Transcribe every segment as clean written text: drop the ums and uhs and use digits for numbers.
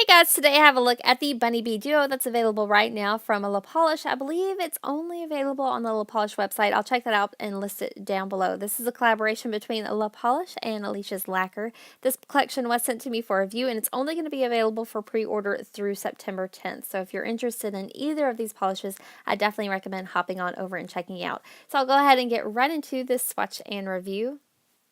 Hey guys, today I have a look at the Bunny Bee Duo that's available right now from La Polish. I believe it's only available on the La Polish website. I'll check that out and list it down below. This is a collaboration between La Polish and Alicia's Lacquer. This collection was sent to me for review and it's only going to be available for pre-order through September 10th. So if you're interested in either of these polishes, I definitely recommend hopping on over and checking it out. So I'll go ahead and get right into this swatch and review.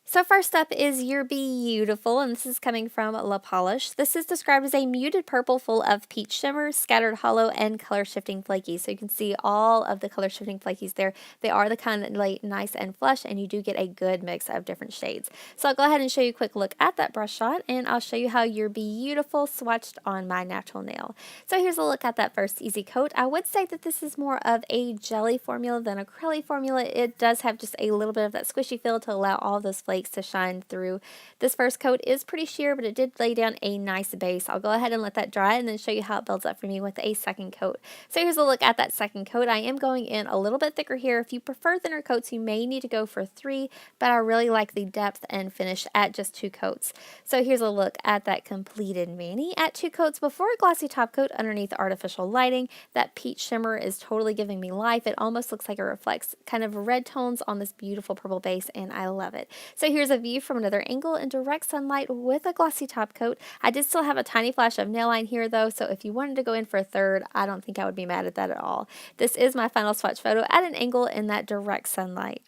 So first up is You're Beautiful, and this is coming from La Polish. This is described as a muted purple full of peach shimmer, scattered hollow, and color shifting flakies. So you can see all of the color shifting flakies there. They are the kind that like nice and flush, and you do get a good mix of different shades. So I'll go ahead and show you a quick look at that brush shot, and I'll show you how You're Beautiful swatched on my natural nail. So here's a look at that first easy coat. I would say that this is more of a jelly formula than a curly formula. It does have just a little bit of that squishy feel to allow all those flakes to shine through. This first coat is pretty sheer, but it did lay down a nice base. I'll go ahead and let that dry and then show you how it builds up for me with a second coat. So here's a look at that second coat. I am going in a little bit thicker here. If you prefer thinner coats, you may need to go for 3, but I really like the depth and finish at just 2 coats. So here's a look at that completed mani at 2 coats before a glossy top coat underneath artificial lighting. That peach shimmer is totally giving me life. It almost looks like it reflects kind of red tones on this beautiful purple base, and I love it. So here's a view from another angle in direct sunlight with a glossy top coat. I did still have a tiny flash of nail line here though, so if you wanted to go in for a third, I don't think I would be mad at that at all. This is my final swatch photo at an angle in that direct sunlight.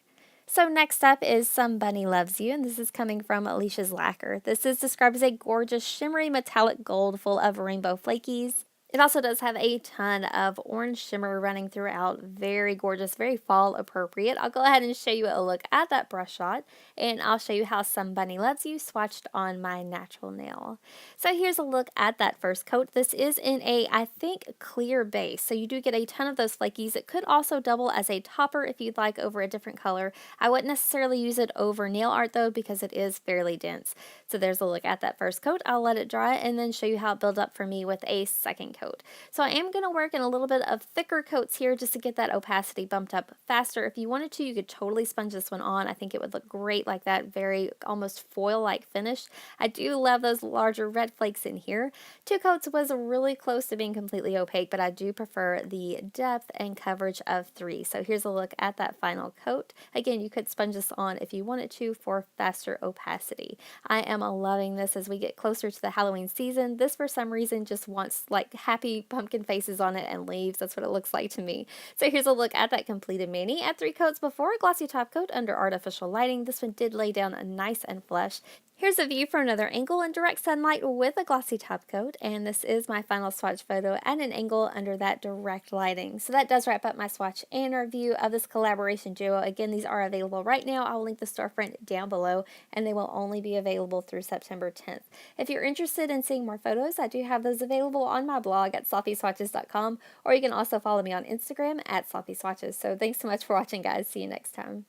So next up is Somebody Loves You, and this is coming from Alicia's Lacquer. This is described as a gorgeous shimmery metallic gold full of rainbow flakies. It also does have a ton of orange shimmer running throughout. Very gorgeous, very fall appropriate. I'll go ahead and show you a look at that brush shot, and I'll show you how Somebody Loves You swatched on my natural nail. So here's a look at that first coat. This is in a, I think, clear base. So you do get a ton of those flakies. It could also double as a topper if you'd like over a different color. I wouldn't necessarily use it over nail art though because it is fairly dense. So there's a look at that first coat. I'll let it dry and then show you how it builds up for me with a second coat. So I am going to work in a little bit of thicker coats here just to get that opacity bumped up faster. If you wanted to, you could totally sponge this one on. I think it would look great like that, very almost foil-like finish. I do love those larger red flakes in here. 2 coats was really close to being completely opaque, but I do prefer the depth and coverage of 3. So here's a look at that final coat. Again, you could sponge this on if you wanted to for faster opacity. I am loving this as we get closer to the Halloween season. This for some reason just wants like happy pumpkin faces on it and leaves. That's what it looks like to me. So here's a look at that completed mani at 3 coats before a glossy top coat under artificial lighting. This one did lay down a nice and flush. Here's a view from another angle in direct sunlight with a glossy top coat, and this is my final swatch photo at an angle under that direct lighting. So that does wrap up my swatch and review of this collaboration duo. Again, these are available right now. I'll link the storefront down below, and they will only be available through September 10th. If you're interested in seeing more photos, I do have those available on my blog at sloppyswatches.com, or you can also follow me on Instagram at sloppyswatches. So thanks so much for watching, guys. See you next time.